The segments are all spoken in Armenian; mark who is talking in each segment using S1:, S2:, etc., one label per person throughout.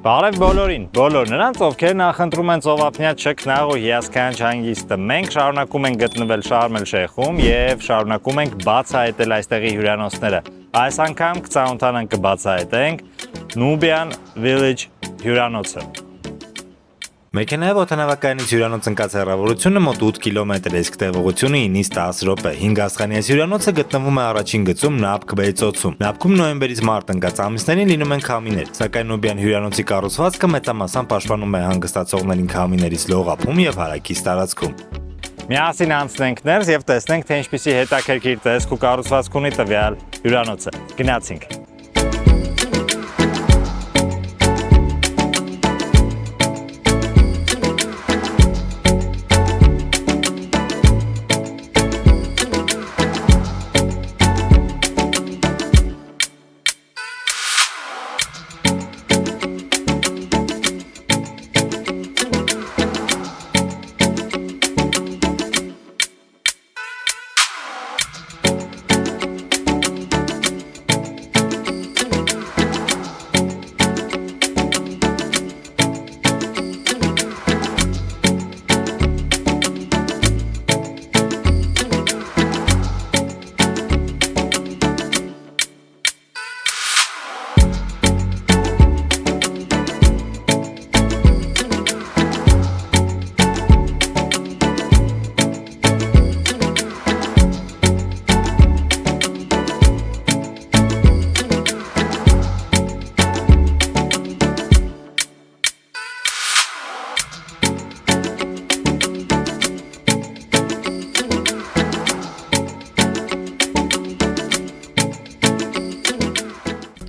S1: Բարև բոլորին, բոլոր նրանց, ովքեր նախընտրում են ծովափնյա չքնաղ ու հիասքանչ հանգիստը։ Մենք շարունակում ենք գտնվել Շարմ էլ-Շեյխում եւ շարունակում ենք բացահայտել այստեղի հյուրանոցները։ Այս անգամ կծանոթանանք կբացահայտենք Nubian Village հյուրանոցը։ Մեքենայով օդանավակայանից հյուրանոց ընկած հեռավորությունը մոտ 8 կիլոմետր է, իսկ տևողությունը 9-ից 10 րոպե։ 5 աստղանի այս հյուրանոցը գտնվում է առաջին գծում Նաբք-Բեյ ծոցում։ Նաբքում նոյեմբերից մարտ ընկած ամիսներին լինում են քամիներ, սակայն Nubian հյուրանոցի կառուցվածքը մեծամասամբ պաշտպանում է հանգստացողներին քամիներից լողափում եւ հարակից տարածքում։ Միասին անցնենք ներս եւ տեսնենք, թե ինչպիսի հետաքրքիր տեսք ու կառուցվածք ունի տվյալ հյուրանոցը։ Գնացինք։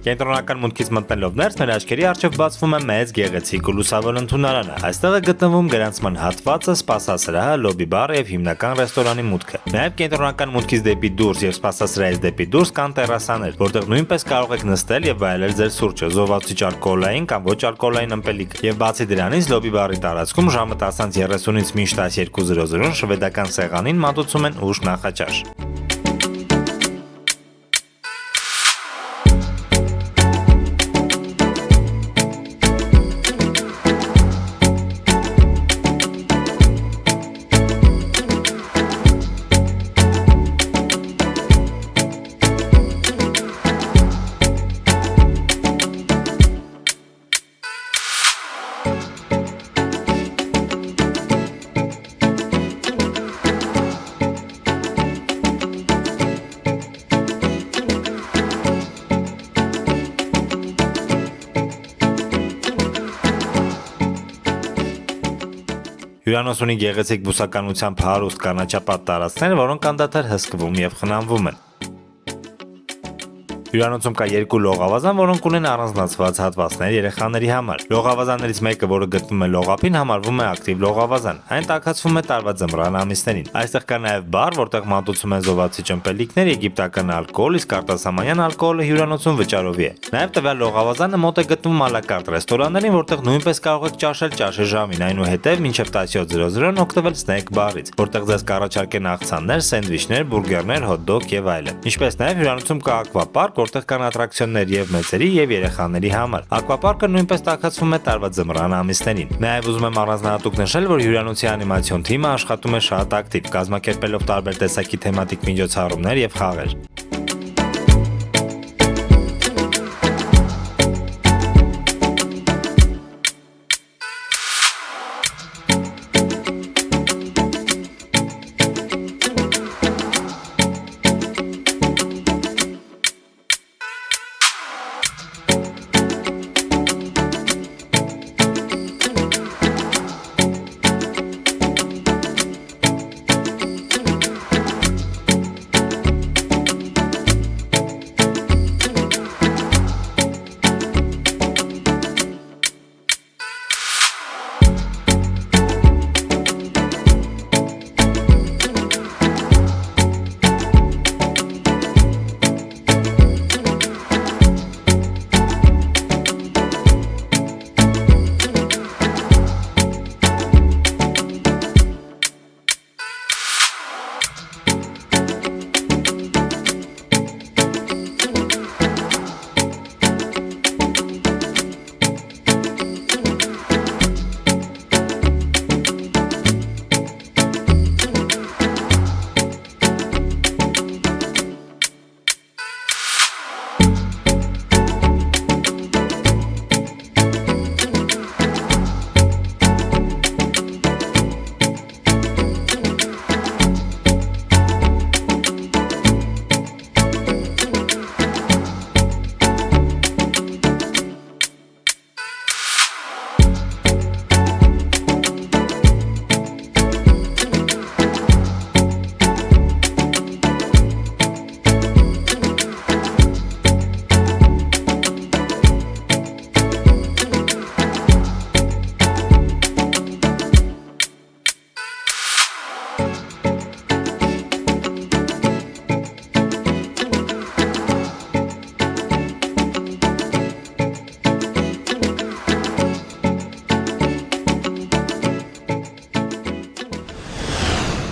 S1: Կենտրոնական մուտքից մտնելով ներս մեր աչքերի առջև բացվում է մեծ գեղեցիկ ու լուսավոր ընդունարանը։ Այստեղ է գտնվում գրանցման հատվածը, սպասասրահը, լոբի բարը եւ հիմնական ռեստորանի մուտքը։ Նաեւ կենտրոնական մուտքից դեպի դուրս եւ սպասասրահից դեպի դուրս կան տերասաներ, որտեղ նույնպես կարող եք նստել եւ վայելել ձեր սուրճը, զովացուցիչ ալկոհոլային կամ ոչ ալկոհոլային ըմպելիք։ Եվ բացի դրանից լոբի բարի տարածքում ժամը 10:30-ից մինչ 12:00 շվեդական սեղանին մատուցում են ուշ նախաճաշ։ Հյուրանոց ունի գեղեցիկ բուսականությամբ հարուստ կանաչապատ տարածքներ, որոնք անդադար հսկվում եւ խնամվում են։ Հյուրանոցում կա 2 լողավազան, որոնք ունեն առանձնացված հատվածներ երեխաների համար։ Լողավազաններից մեկը, որը գտնվում է լողափին, համարվում է ակտիվ լողավազան։ Այն տաքացվում է տարվա ձմռան ամիսներին։ Այստեղ կա նաև բար, որտեղ մատուցում են զովացիչ ըմպելիքներ, եգիպտական ալկոհոլ, իսկ արտասահմանյան ալկոհոլը հյուրանոցում վճարովի է։ Նաև տվյալ լողավազանը մոտ է գտնվում ալակարտ ռեստորաններին, որտեղ նույնպես կարող եք ճաշել ճաշի ժամին, այնուհետև մինչև 17:00 օգտվել սնեք բարից, որտեղ ձեզ կառաջարկեն աղցաններ, սենդվիչներ, բուրգերներ, հոթ-դոգ եւ այլն։ Ինչպես նաև հյուրանոցում կա ակվապարկ, որտեղ կան ատրակցիոններ եւ մեծերի եւ երեխաների համար։ Ակվապարկը նույնպես տաքացվում է տարվա ձմռան ամիսներին։ Նաեւ ուզում եմ առանձնահատուկ նշել, որ հյուրանոցի անիմացիոն թիմը աշխատում է շատ ակտիվ, կազմակերպելով տարբեր տեսակի թեմատիկ միջոցառումներ եւ խաղեր։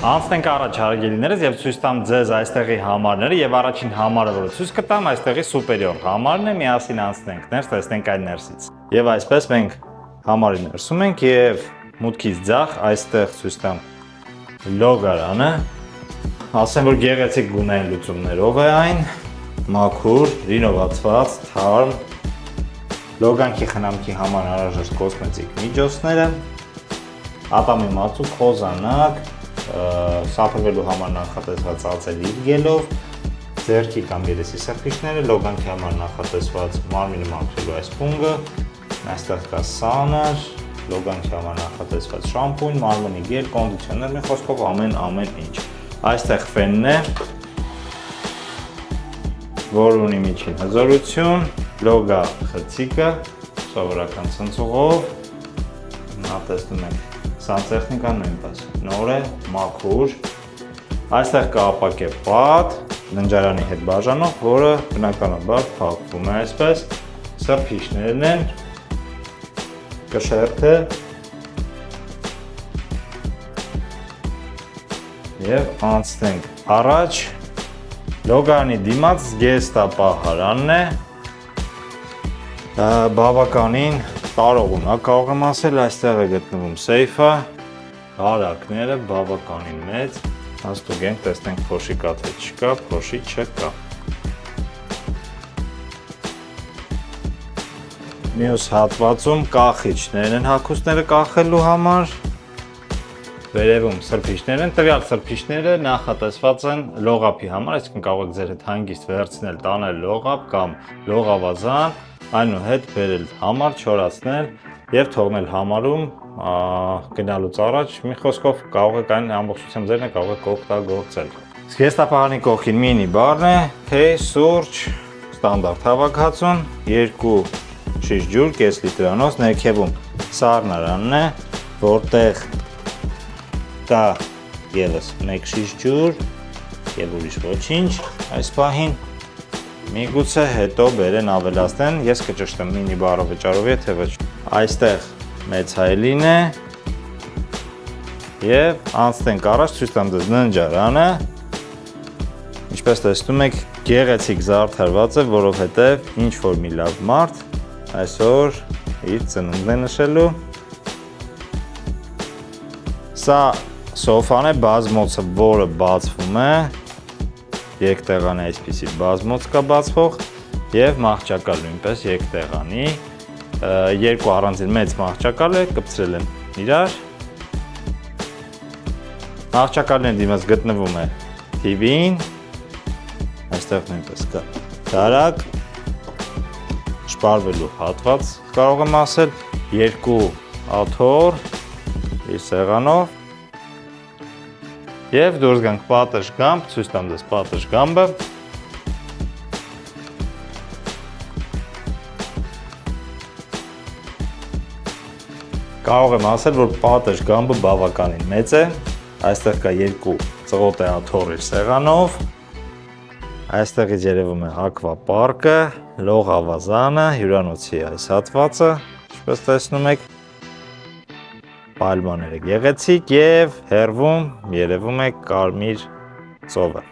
S2: Անցնենք առաջ հարգելիներս եւ ցույց տամ ձեզ այստեղի համարները եւ առաջին համարը, որը ցույց կտամ, այստեղի սուպերիոր համարն է, միասին անցնենք ներս, տեսնենք այն ներսից։ Եվ այսպես մենք համարի ներսում ենք եւ մուտքից ձախ այստեղ ցույց տամ լոգարանը, ասեմ որ գեղեցիկ գունային լուծումներով է այն, մաքուր, ռինովացված, թարմ, լոգանքի խնամքի համար անհրաժեշտ կոսմետիկ միջոցները, ատամի մածու, խոզանակ, սափրվելու համար նախատեսված ածելի գելով, ձեռքի կամ երեսի սրբիչները, լոգանքի համար նախատեսված մարմինը մաքրելու այս պունգը, այստեղ կա սանր, լոգանքի համար նախատեսված շամպույն, մարմնի գել, կոնդիցիոներ, մի խոսքով ամեն ինչ։ Այստեղ ֆենն է, որ ունի միջին հզորություն, լոգա խցիկը, սովորական ցնցուղով, նա տեսնում ենք սանտեխնիկան նույնպես նոր է, մաքուր, այստեղ կա ապակե պատ, ննջարանի հետ բաժանող, որը բնականաբար փակվում է այսպես, սրբիչներն են, կշերթը և անցնենք առաջ, լոգարանի դիմաց զգեստապահարանն է, բավականին տարողունակ կարող եմ ասել, այստեղ է գտնվում սեյֆը, հարակները բավականին մեծ, հաստուգենք տեսնենք փոշի կա թե չկա, փոշի չկա։ Մյուս հատվածում կախիչներն են հագուստները կախելու համար, վերևում սրբիչներ են, տվյալ սրբիչները նախատեսված են լողափի համար, այսինքն կարող եք ձեր հետ հանգիստ վերցնել, տանել լողափ կամ լողավազան, այնուհետ բերել համար, չորացնել և թողնել համարում գնալուց առաջ, մի խոսքով կարող եք այն ամբողջությամբ ձերն է կարող եք օգտագործել։ Զգեստապահարանի կողքին մինի բառն է, թեյ, սուրճ, ստանդարտ հավաքածուն, 2 շիշ ջուր, կես լիտրանոց, ներքևում սառնարանն է, որտեղ կա ևս 1 շիշ ջուր և ուրիշ ոչինչ, այս պահին միգուցե հետո բերեն ավելացնեն, ես կճշտեմ մինի բառը վճարով, եթե ոչ։ Այստեղ մեծ հայելին է և անցնենք առաջ, ցույց տամ ձեզ ննջարանը, ինչպես տեսնում եք գեղեցիկ զարդարված է, որովհետև ինչ-որ մի լավ մարդ այսօր իր ծնունդն է նշելու։ Սա սոֆան է, բազմոցը, որը բացվում է, երկտեղանի այսպիսի բազմոց կա բացվող և մահճակալ նույնպես երկտեղանի, երկու առանձին մեծ մահճակալ է, կպցրել են իրար, մահճակալների դիմաց գտնվում է TV-ին, այստեղ նույնպես կա դարակ, շպարվելու հատված կարող եմ ասել, երկու աթոռ իր սեղանով և դուրս գանք պատշգամբ, ցույց տամ ձեզ պատշգամբը, կարող եմ ասել, որ պատշգամբը բավականին մեծ է, այստեղ կա երկու ծղոտե աթոռ իր սեղանով, այստեղից երևում է ակվապարկը, լողավազանը, հյուրանոցի այս հատվածը, ինչպես տեսնում եք, պայլմանները գեղեցիկ և հեռվում երևում է կարմիր ծովը։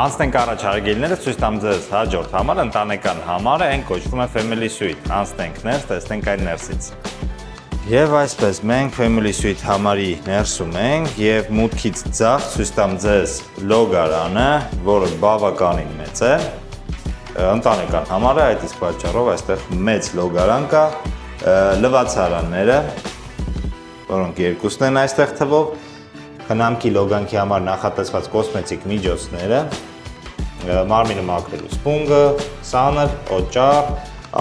S2: Անցնենք առաջ հարգելիները, ցույց տամ ձեզ հաջորդ համարը, ընտանեկան համարը, այն կոչվում է Family Suite։ Անցնենք ներս, տեսնենք այն ներսից։ Եվ այսպես մենք Family Suite համարի ներսում ենք և մուտքից ձախ ցույց տամ ձեզ լոգարանը, որը բավականին մեծ է։ Ընտանեկան համարը, այդ իսկ պատճառով այստեղ մեծ լոգարան կա, լվացարանները, որոնք երկուսն են այստեղ թվով, խնամքի լոգանքի համար նախատեսված կոսմետիկ միջոցները, մարմինը մաքրելու սպունգը, սանր, օճառ,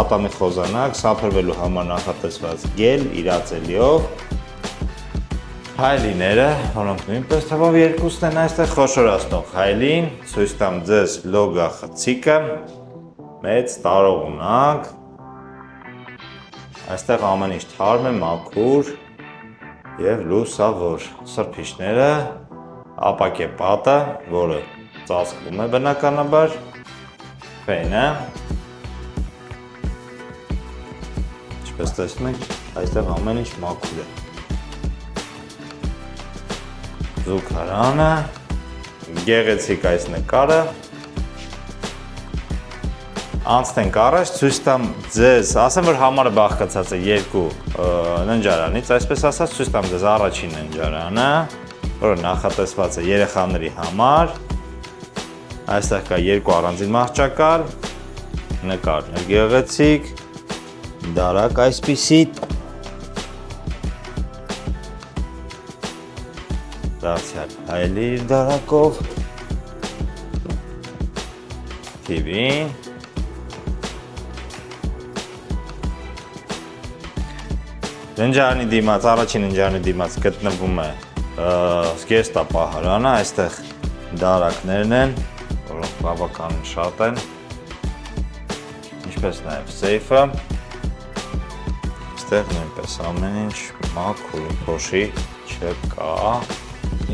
S2: ատամի խոզանակ, սափրվելու համար նախատեսված գել իրացելիով, հայլիները, որոնք նույնպես թվով երկուսն են այստեղ խոշորացնող հայլին, ցույց տամ ձեզ լոգա խցիկը, մեծ տարողունակ, այստեղ ամեն ինչ թարմ է, մաքուր և լուսավոր, սրբիչները, ապակե պատը, որը ծածկվում է բնականաբար, ֆենը, ինչպես տեսնում եք, այստեղ ամեն ինչ մաքուր է, զուգարանը, գեղեցիկ այս նկարը, անցնենք առաջ, ցույց տամ ձեզ, ասեմ, որ համարը բաղկացած է երկու ննջարանից, այսպես ասած, ցույց տամ ձեզ առաջին ննջարանը, որը նախատեսված է երեխաների համար, այստեղ կա երկու առանձին մահճակալ, նկարն է գեղեցիկ, դարակ այսպիսի, դարձյալ հայելի իր դարակով, TV-ին, ննջարանի դիմաց, առաջին ննջարանի դիմաց գտնվում է զգեստապահարանը, այստեղ դարակներն են, որոնք բավականին շատ են, ինչպես նաև սեյֆը, այստեղ նույնպես ամեն ինչ մաքուր, փոշի չկա,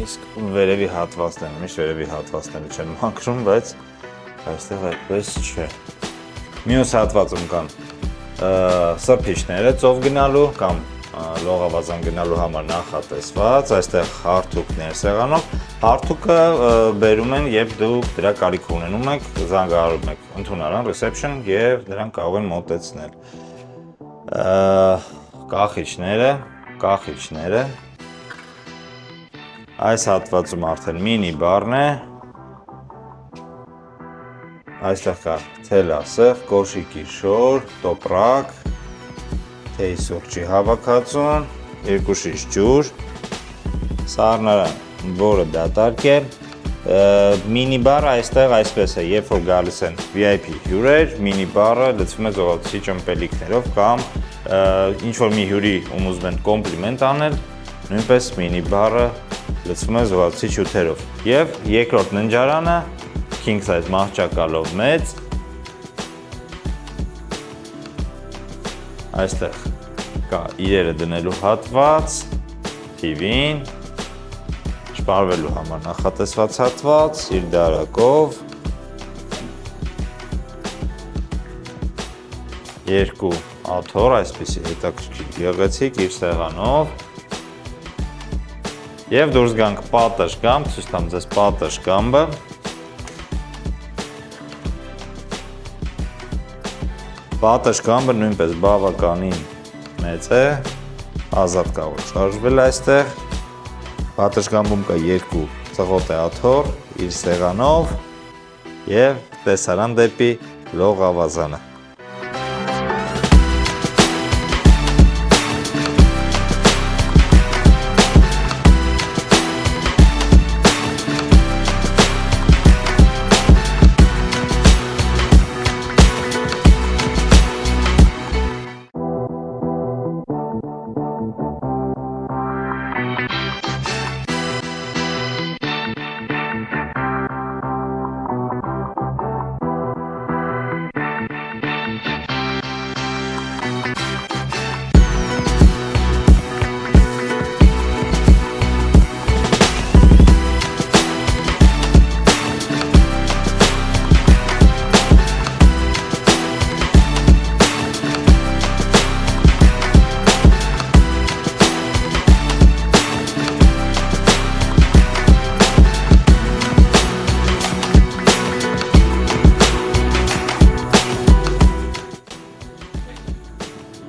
S2: իսկ վերևի հատվածները, միշտ վերևի հատվածները չեն մաքրում, բայց այստեղ այդպես չէ։ Մյուս հատվածում կան սրբիչները ծով գնալու կամ լողավազան գնալու համար նախատեսված, այստեղ հարթուկներ սեղանով, հարթուկը բերում են, երբ դուք դրա կարիք ունենում եք, զանգահարում եք ընդունարան, reception և նրանք կարող են մոտեցնել։ Կախիչները, այս հատվածում արդեն մինի բարն է, այստեղ կա թելասեղ, կոշիկի շոր, տոպրակ, թեյի սուրճի հավաքածուն, երկու շիշ ջուր, սառնարան, որը դատարկ է, մինի բարը այստեղ այսպես է, երբ որ գալիս են VIP հյուրեր, մինի բարը լցվում է զողացուցիչ ըմպելիքներով կամ ինչ-որ մի հյուրի ում ուզում են կոմպլիմենտ անել, նույնպես մինի բարը լցվում է զողացուցիչ հյութերով և երկրորդ ննջարանը king size մահճակալով մեծ, այստեղ կա իրերը դնելու հատված, TV-ին, շպարվելու համար նախատեսված հատված, իր դարակով, երկու աթոռ, այսպիսի հետաքրքիր գեղեցիկ իր սեղանով, և դուրս գանք պատշգամբ, ցույց տամ ձեզ պատշգամբը, պատշգամբը նույնպես բավականին մեծ է, ազատ կարող շարժվել այստեղ, պատշգամբում կա երկու ծղոտե աթոռ իր սեղանով և տեսարան դեպի լողավազանը։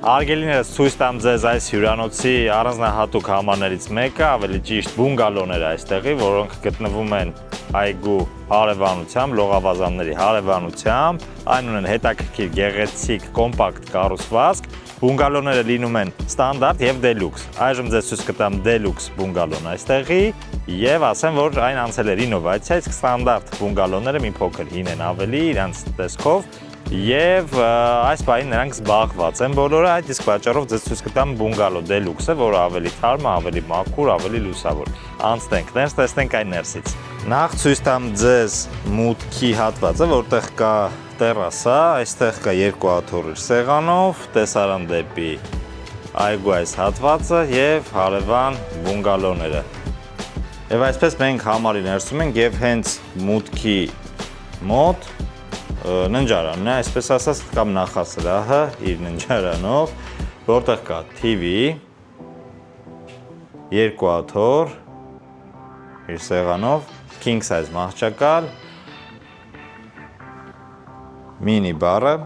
S2: Արգելիներս ցույց տամ ձեզ այս հյուրանոցի առանձնահատուկ համարներից մեկը, ավելի ճիշտ բունգալոներ այստեղի, որոնք գտնվում են այգու հարևանությամբ, լողավազանների հարևանությամբ, այն ունեն հետաքրքիր գեղեցիկ կոմպակտ կառուցվածք, բունգալոները լինում են ստանդարտ եւ դելյուքս։ Այժմ ձեզ ցույց կտամ դելյուքս բունգալոն այստեղի եւ ասեմ, որ այն անցել է ռինովացիա, իսկ ստանդարտ բունգալոները մի փոքր հին են ավելի իրանց տեսքով եւ այս պահին նրանք զբաղված են բոլորը, այդ իսկ պատճառով ձեզ ցույց կտամ բունգալո դելյուքսը, որը ավելի թարմ, ավելի մաքուր, ավելի լուսավոր։ Անցնենք ներս, տեսնենք այն ներսից։ Նախ ցույց տամ ձեզ մուտքի հատվածը, որտեղ կա տերասա, այստեղ կա երկու աթոռիր սեղանով, տեսարան դեպի այգու այս հատվածը եւ հարևան բունգալոները։ Եվ այսպես մենք համարի ներսում ենք եւ հենց մուտքի մոտ ննջարանն է, այսպես ասած, կամ նախասրահը իր ննջարանով, որտեղ կա TV, երկու աթոռ իր սեղանով, king size մահճակալ, մինի բարը,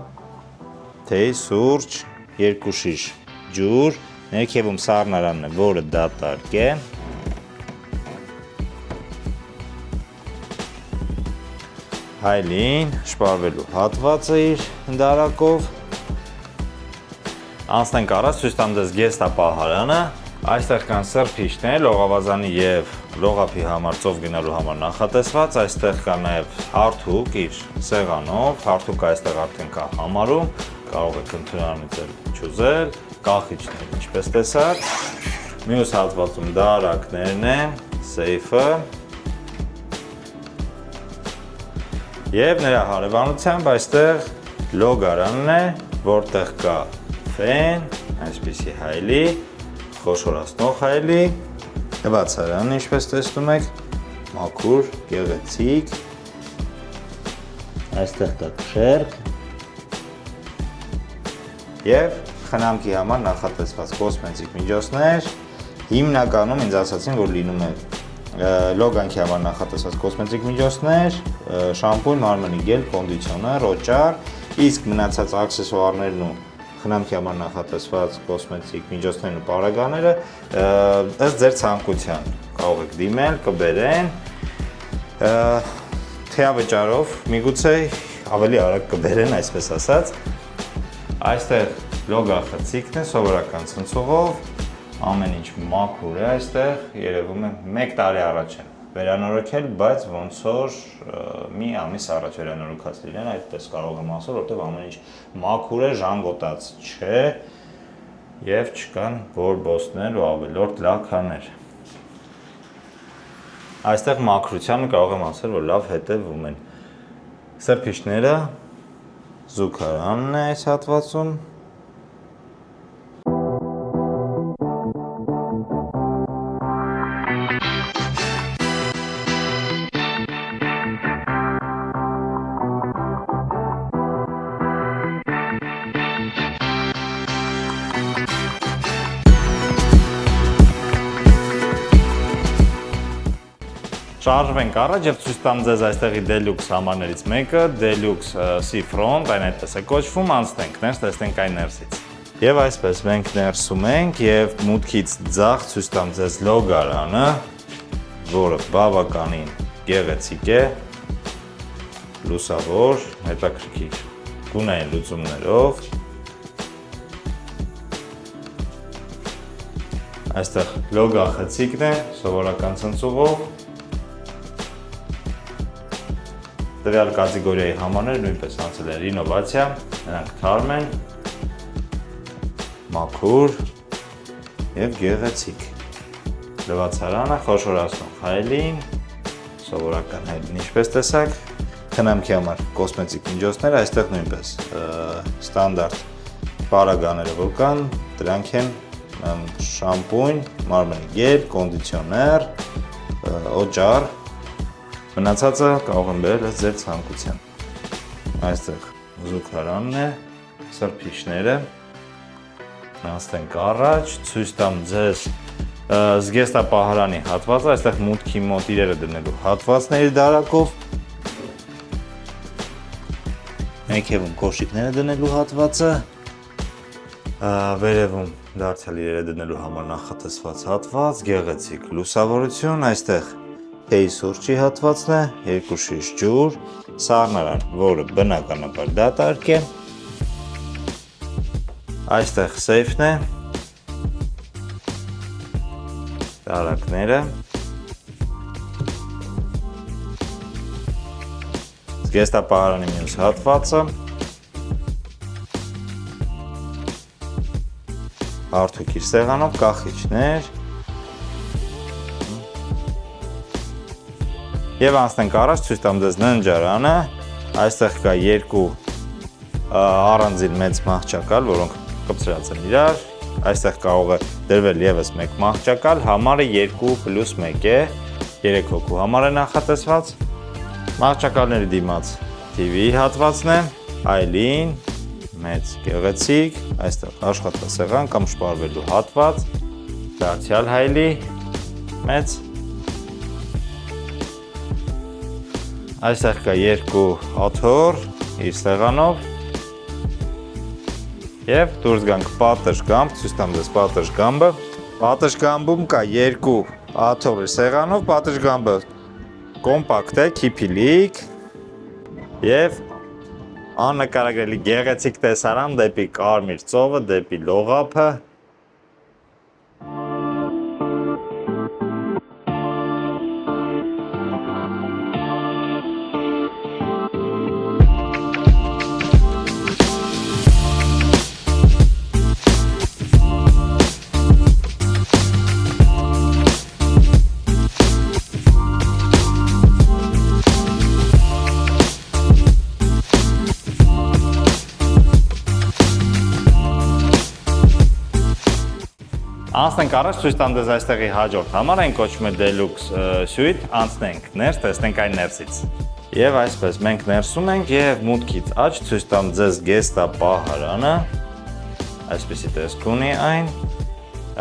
S2: թեյ, սուրճ, երկու շիշ ջուր, ներքևում սառնարանն է, որը դատարկ է, հայլին, շպարվելու հատվածը իր դարակով, անցնենք առաջ, ցույց տամ ձեզ գեստապահարանը, այստեղ կան սրբիչներ, լողավազանի եւ լողափի համար ծով գնալու համար նախատեսված, այստեղ կա նաեւ հարթուկ իր սեղանով, հարթուկը այստեղ արդեն կա համարում, կարող եք ընդունանից չուզել, կախիչներ ինչպես տեսաք, մյուս հատվածում դարակներն են, սեյֆը, եւ նրա հարևանությամբ այստեղ լոգարանն է, որտեղ կա ֆեն, այսպիսի հայլի, խոշորացնող հայլի, բացարանն ինչպես տեսնում եք, մաքուր, գեղեցիկ, այստեղ կա քշերք եւ խնամքի համար նախատեսված կոսմետիկ միջոցներ, հիմնականում ինձ ասացին, որ լինում է լոգանքի համար նախատեսված կոսմետիկ միջոցներ, շամպուն, մարմնի գել, կոնդիցիոներ, օճառ, իսկ մնացած աքսեսուարներն ու խնամքի համար նախատեսված կոսմետիկ միջոցներն ու պարագաները ըստ ձեր ցանկության կարող եք դիմել, կբերեն, թեավճարով միգուցե ավելի արագ կբերեն, այսպես ասած, այստեղ լոգախցիկն է սովորական ցնցողով, ամեն ինչ մաքուր է այստեղ, երևում է 1 տարի առաջ են վերանորոգել, բայց ոնց որ մի ամիս առաջ վերանորոգած լինեն, այդպես կարող եմ ասել, որտեղ ամեն ինչ մաքուր է, ժանգոտած չէ եւ չկան բորբոսներ ու ավելորդ լաքաներ։ Այստեղ մաքրությանը կարող եմ ասել, որ լավ հետևում են։ Սրբիչները զուգարանն է այս հատվածում։ Շարժվենք առաջ եւ ցույց տամ ձեզ այստեղի Deluxe համարներից մեկը, Deluxe Seafront, այն այդպես է կոչվում, անցնենք ներս, տեսնենք այն ներսից։ Եվ այսպես մենք ներսում ենք եւ մուտքից ձախ ցույց տամ ձեզ լոգարանը, որը բավականին գեղեցիկ է, լուսավոր, հետաքրքիր գունային լուծումներով։ Այստեղ լոգախցիկն է, սովորական ցնցողով։ Տվյալ կատեգորիայի համարները նույնպես անցել են ռինովացիա, նրանք թարմ են, մաքուր եւ գեղեցիկ։ Լվացարանը խոշորացնող հայլին, սովորական հայլին ինչպես տեսակ, խնամքի համար կոսմետիկ միջոցներ, այստեղ նույնպես ստանդարտ պարագաները որ կան, դրանք են շամպուն, մարմնի գել, կոնդիցիոներ, օճառ, մնացածը կարող եմ բերել ըստ ձեր ցանկության։ Այստեղ զուգարանն է, սրբիչները, անցնենք առաջ, ցույց տամ ձեզ զգեստապահարանի հատվածը, այստեղ մուտքի մոտ իրերը դնելու հատվածների դարակով, ներքևում կոշիկները դնելու հատվածը, վերևում դարձյալ իրերը դնելու համար նախատեսված հատված, գեղեցիկ լուսավորություն, այստեղ թեյի սուրճի հատվածն է, 2 շիշ ջուր, սառնարան, որը բնականաբար դատարկ է, այստեղ սեյֆն է, տարակները, զգեստապահարանի մյուս հատվածը, հարթուկ իր սեղանով, կախիչներ և անցնենք առաջ ցույց տամ ձեզ ննջարանը, այստեղ կա 2 առանձին մեծ մահճակալ, որոնք կպցրած են իրար, այստեղ կարող է դրվել ևս մեկ մահճակալ, համարը 2+1 է, 3 հոգու համար է նախատեսված, մահճակալների դիմաց TV հատվածն է, այլին, մեծ գեղեցիկ, այստեղ աշխատասեղան կամ շպարվելու հատված, դարձյալ հայլի, մեծ, այստեղ կա 2 աթոռ իր սեղանով և դուրս գանք պատշգամբ, ցույց տամ ձեզ պատշգամբը, պատշգամբում կա 2 աթոռ իր սեղանով, պատշգամբը կոմպակտ է, քիփիլիկ և աննկարագրելի գեղեցիկ տեսարան դեպի կարմիր ծովը, դեպի լողափը, Անցնենք առաջ, ցույց տամ ձեզ այստեղի հաջորդ համար, այն կոչվում է Deluxe Suite, անցնենք ներս, տեսնենք այն ներսից։ Եվ այսպես մենք ներսում ենք և մուտքից աջ ցույց տամ ձեզ գեստապահարանը, այսպեսի տեսք ունի այն,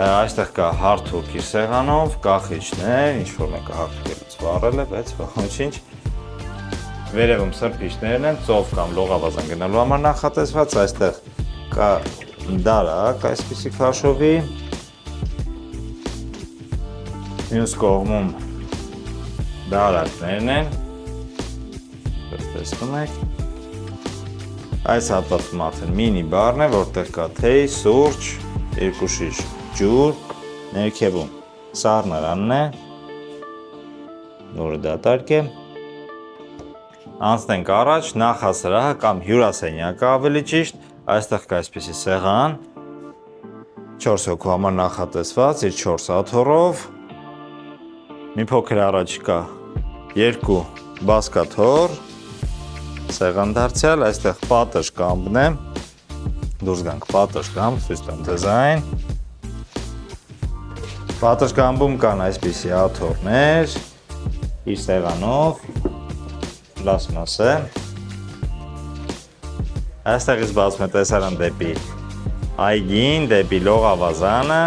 S2: այստեղ կա հարթուկ իր սեղանով, կախիչներ, ինչ-որ մեկը հարթուկելուց վառել է, բայց ոչինչ, վերևում սրբիչներն են, ծով կամ լողավազան գնալու համար նախատեսված, այստեղ կա դարակ, այսպեսի քաշովի, մյուս կողմում դարակներն են, տեսնում եք, այս հատվածում արդեն մինի բարն է, որտեղ կա թեյ, սուրճ, 2 շիշ ջուր, ներքևում սառնարանն է, որը դատարկ է, անցնենք առաջ, նախասրահը կամ հյուրասենյակը ավելի ճիշտ, այստեղ կա այսպեսի սեղան, 4 հոգու համար նախատեսված, իր 4 աթոռով, մի փոքր առաջ կա 2 բազկաթոռ, սեղան դարձյալ, այստեղ պատշգամբն է, դուրս գանք պատշգամբ, ցույց տամ ձեզ այն, պատշգամբում կան այսպիսի աթոռներ, իր սեղանով, պլաստմաս է, այստեղից բացվում է տեսարան դեպի այգին, դեպի լողավազանը,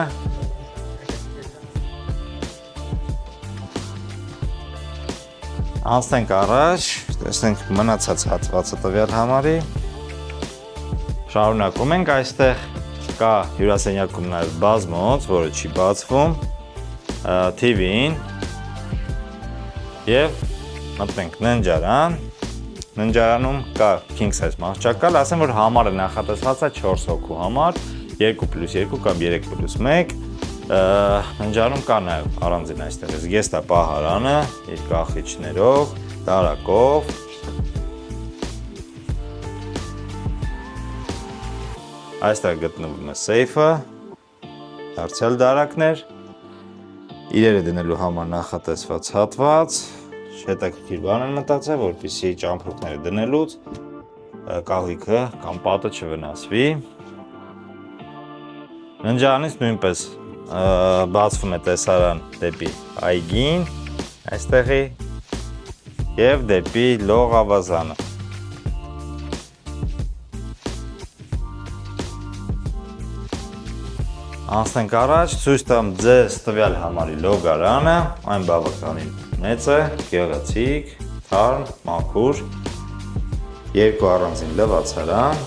S2: անցնենք առաջ, տեսնենք մնացած հատվածը տվյալ համարի, շարունակում ենք, այստեղ կա հյուրասենյակում նաև բազմոց, որը չի բացվում, TV-ին և մտնենք ննջարան, ննջարանում կա king size մահճակալ, ասեմ, որ համարը նախատեսված է 4 հոգու համար, 2+2 կամ 3+1, ննջարանում կա նաև առանձին այստեղից գեստապահարանը, իր կախիչներով, տարակով, այստեղ գտնվում է սեյֆը, դարձյալ դարակներ, իրերը դնելու համար նախատեսված հատված, հետաքրքիր բան են մտածել, որպեսզի ճամփորդները դնելուց կահույքը կամ պատը չվնասվի։ Ննջարանից նույնպես բացվում է տեսարան դեպի այգին, այստեղի և դեպի լողավազանը։ Անցնենք առաջ, ցույց տամ ձեզ տվյալ համարի լոգարանը, այն բավականին մեծ է, գեղեցիկ, թարմ, մաքուր, 2 առանձին լվացարան,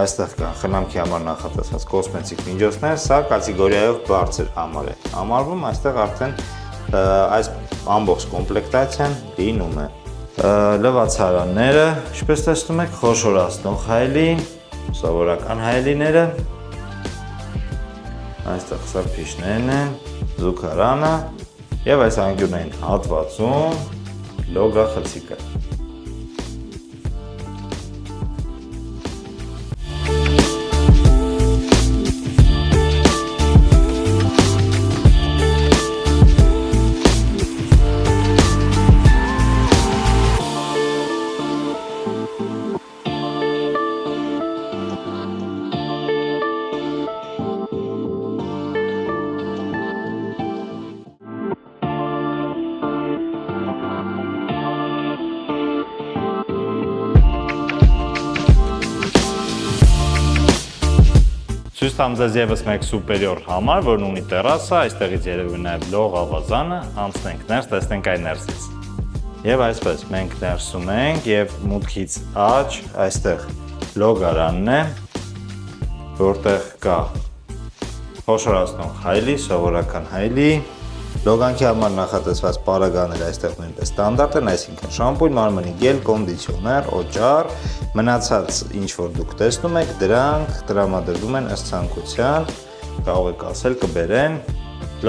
S2: այստեղ կան խնամքի համար նախատեսված կոսմետիկ միջոցներ, սա կատեգորիայով բարձր համար է համարվում, այստեղ արդեն այս ամբողջ կոմպլեկտացիան լինում է։ Լվացարանները, ինչպես տեսնում եք, խոշորացնող հայելի, սովորական հայելիները, այստեղ սրբիչներն են, զուգարանը եւ այս անկյունային հատվածում լոգախցիկը։ Ցույց տամ ձեզ եւս մեկ սուպերիոր համար, որն ունի տերասա, այստեղից երևում է նաև լող ավազանը, անցնենք ներս, տեսնենք այն ներսից։ Եվ այսպես մենք ներսում ենք եւ մուտքից աջ այստեղ լոգարանն է, որտեղ կա խոշորացնող հայելի, սովորական հայելի, լոգանքի համար նախատեսված պարագաները այստեղ նույնպես ստանդարտ են, այսինքն շամպույն, մարմնի գել, կոնդիցիոներ, օճառ, մնացած ինչ որ դուք տեսնում եք, դրանք տրամադրվում են ըստ ցանկության, կարող եք ասել կբերեն,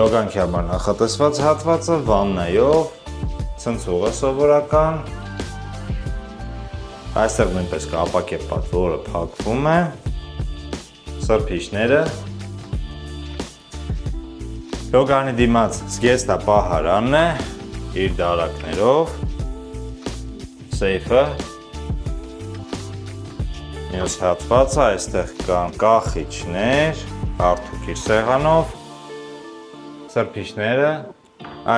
S2: լոգանքի համար նախատեսված հատվածը վաննայով, ցնցուղը սովորական, այստեղ նույնպես կա ապակեպատ, որը փակվում է, սրբիչները, լոգանի դիմաց զգեստա պահարանն է, իր դարակներով, սեյֆը, մյուս հատվածը, այստեղ կան կախիչներ, հարթուկ իր սեղանով, սրբիչները,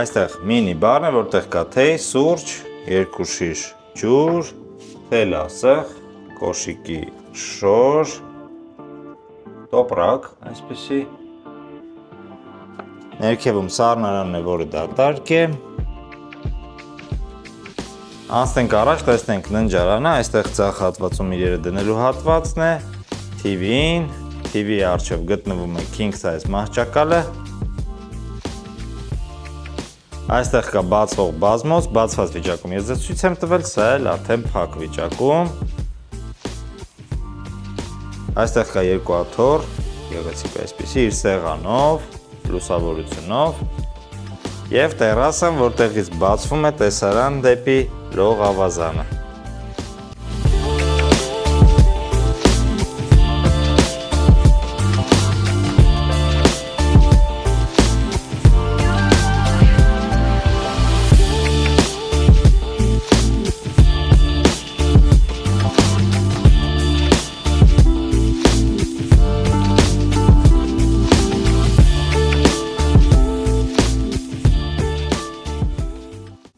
S2: այստեղ մինի բարն է, որտեղ կա թեյ, սուրճ, երկու շիշ ջուր, թելասեղ, կոշիկի շոր, տոպրակ, այսպիսի, ներքևում սառնարանն է, որը դատարկ է, անցնենք առաջ, տեսնենք ննջարանը, այստեղ ձախ հատվածում իրերը դնելու հատվածն է, TV-ին, TV-ի առջև գտնվում է king size մահճակալը, այստեղ կա բացվող բազմոց, բացված վիճակում ես ձեզ ցույց եմ տվել, սա էլ արդեն փակ վիճակում, այստեղ կա երկու աթոռ, գեղեցիկ այսպիսի իր սեղանով, լուսավորությունով եւ տերասան, որտեղից բացվում է տեսարան դեպի լող ավազանը։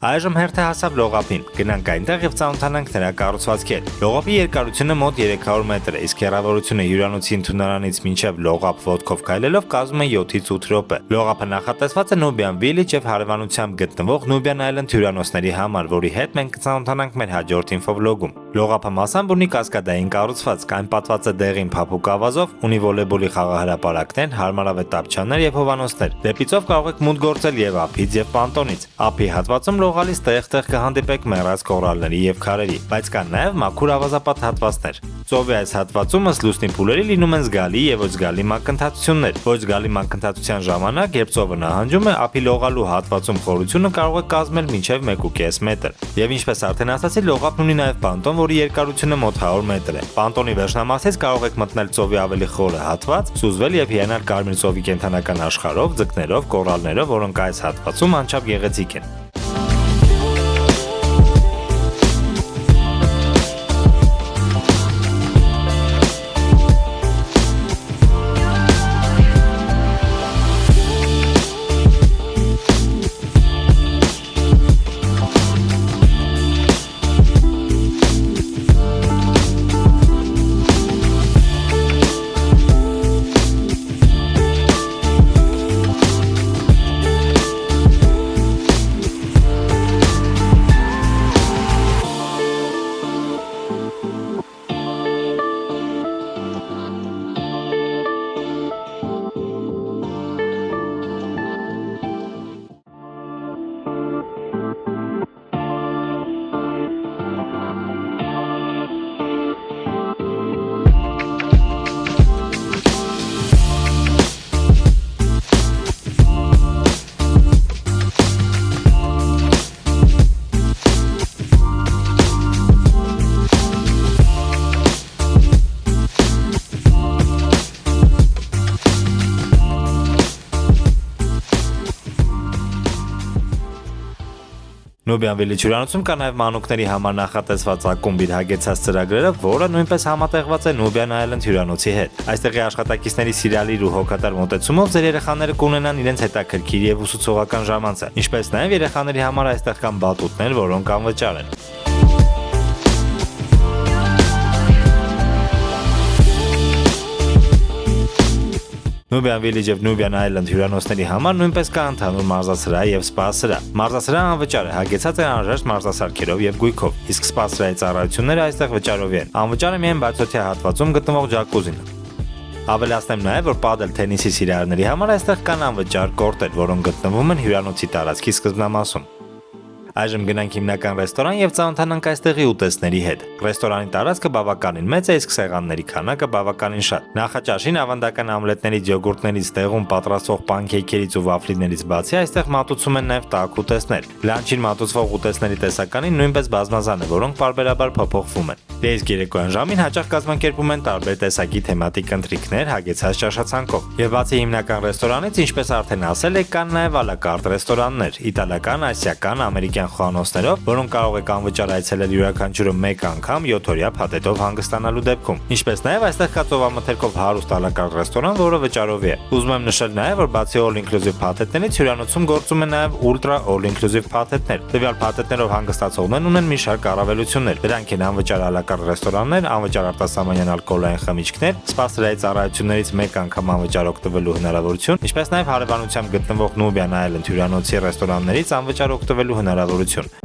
S1: Այժմ հերթը հասավ լողափին, գնանք այնտեղ եւ ծանոթանանք նրա կառուցվածքի հետ։ Լողափի երկարությունը մոտ 300 մետր է, իսկ հեռավորությունը հյուրանոցի ընդունարանից մինչև լողափ ոտքով քայլելով կազմում է 7-ից 8 րոպե։ Լողափը նախատեսված է Nubian Village եւ հարևանությամբ գտնվող Nubian Island հյուրանոցների համար, որի հետ մենք կծանոթանանք մեր հաջորդ ինֆովլոգում։ Լողափը մասամբ ունի կասկադային կառուցվածք, այն պատված է դեղին փափուկ ավազով, ունի վոլեյբոլի խաղահրապարակներ, հարմարավետ տապչաններ եւ հովանոցներ։ Դեպիցով կարող եք մուտք գործել եւ ափից եւ պանտոնից։ Ափի հատվածում լողալիս տեղ-տեղ կհանդիպեք մեռած կորալների եւ քարերի, բայց կան նաեւ մաքուր ավազապատ հատվածներ։ Ծովի այս հատվածում ըստ լուսնի փուլերի լինում են զգալի եւ ոչ զգալի մակընթացություններ։ Ոչ զգալի մակընթացության ժամանակ, երբ ծովը նահանջում է, ափի լողալու հատվածում խորությունը կարող է կազմել մինչեւ 1.5 մետր։ Եվ ինչպես արդեն ասացի, լողափն ունի նաեւ պանտոն, որի երկարությունը մոտ 100 մետր է։ Պանտոնի վերջնամասից կարող եք մտնել ծովի ավելի խորը հատված, սուզվել եւ հիանալ կարմիր ծովի կենդանական աշխարհով, ձկներով, կորալներով, որոնք այս հատվածում անչափ գեղեցիկ են։ Նուբիան Վիլիջ հյուրանոցում կա նաև մանուկների համար նախատեսված ակումբ իր հագեցած ծրագրերը, որը նույնպես համատեղված է Nubian Island հյուրանոցի հետ։ Այստեղի աշխատակիցների սիրալիր ու հոգատար մոտեցումով ձեր երեխաները կունենան իրենց հետաքրքիր եւ ուսուցողական ժամանցը, ինչպես նաև երեխաների համար այստեղ կան բատուտներ, որոնք անվճար են։ Nubian Village եւ Nubian Island հյուրանոցների համար նույնպես կա ընդհանուր մարզասրահ եւ սպա սրահ։ Մարզասրահը անվճար է, հագեցած է անհրաժեշտ մարզասարքերով եւ գույքով, իսկ սպա սրահի ծառայությունները այստեղ վճարովի են։ Անվճար է միայն բացօթյա հատվածում գտնվող ջակուզին։ Ավելացնեմ նաև, որ падել թենիսի սիրահարների համար այստեղ կան անվճար կորտեր, որոնք գտնվում են հյուրանոցի տարածքի սկզբնամասում։ Այժմ գնանք հիմնական ռեստորան եւ ծանոթանանք այստեղի ուտեստների հետ։ Ռեստորանի տարածքը բավականին մեծ է, իսկ սեղանների քանակը բավականին շատ։ Նախաճաշին ավանդական ամլետներից, յոգուրտներից, տեղում պատրաստվող պանքեյքերից ու վաֆլիներից բացի այստեղ մատուցում են նաև տաք ուտեստներ։ Լանչին մատուցվող ուտեստների տեսականին նույնպես բազմազան է, որոնք պարբերաբար փոփոխվում են։ Իսկ երեկոյան ժամին հաճախ կազմակերպում են տարբեր տեսակի թեմատիկ ընթրիքներ հագեցած ճաշացանկով։ Եվ բացի հիմնական ռեստորանից, ինչպես արդեն ասել եք, կան նաև ալակարտ ռեստորաններ՝ իտալական, ասիական, ամերիկյան խոհանոցներով, որոնք կարող եք անվճար այցելել յուրաքանչյուրը մեկ անգամ 7-օրյա փաթեթով հանգստանալու դեպքում։ Ինչպես նաև այստեղ կա ծովամթերքով հարուստ ալակարտ ռեստորան, որը վճարովի է։ Ուզում եմ նշել նաև, որ բացի all inclusive փաթեթներից հյուրանոցում գործում են նաև ultra all inclusive փաթեթներ։ Տվյալ փաթեթներով հանգստացողներն ունեն մի շարք առավելություններ։ Դրանք են անվճար ալակարտ ռեստորաններ, անվճար արտասահմանյան ալկոհոլային խմիչքներ, սպա սրահի ծառայություններից մեկ անգամ անվճար օգտվելու հնարավորություն, ինչպես նաև հարևանությամբ գտնվող Nubian Island հյուրանոցի ռեստորաններից անվճար օգտվելու հնարավորություն։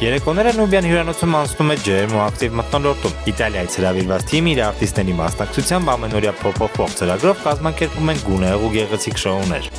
S1: Երեկոները Նուբիան հյուրանոցում անցնում է ջերմ ու ակտիվ մթնոլորտում։ Իտալիայից հրավիրված թիմը իր արտիստների մասնակցությամբ ամենօրյա փոփոխվող ծրագրով կազմակերպում են գունեղ ու գեղեցիկ շոուներ։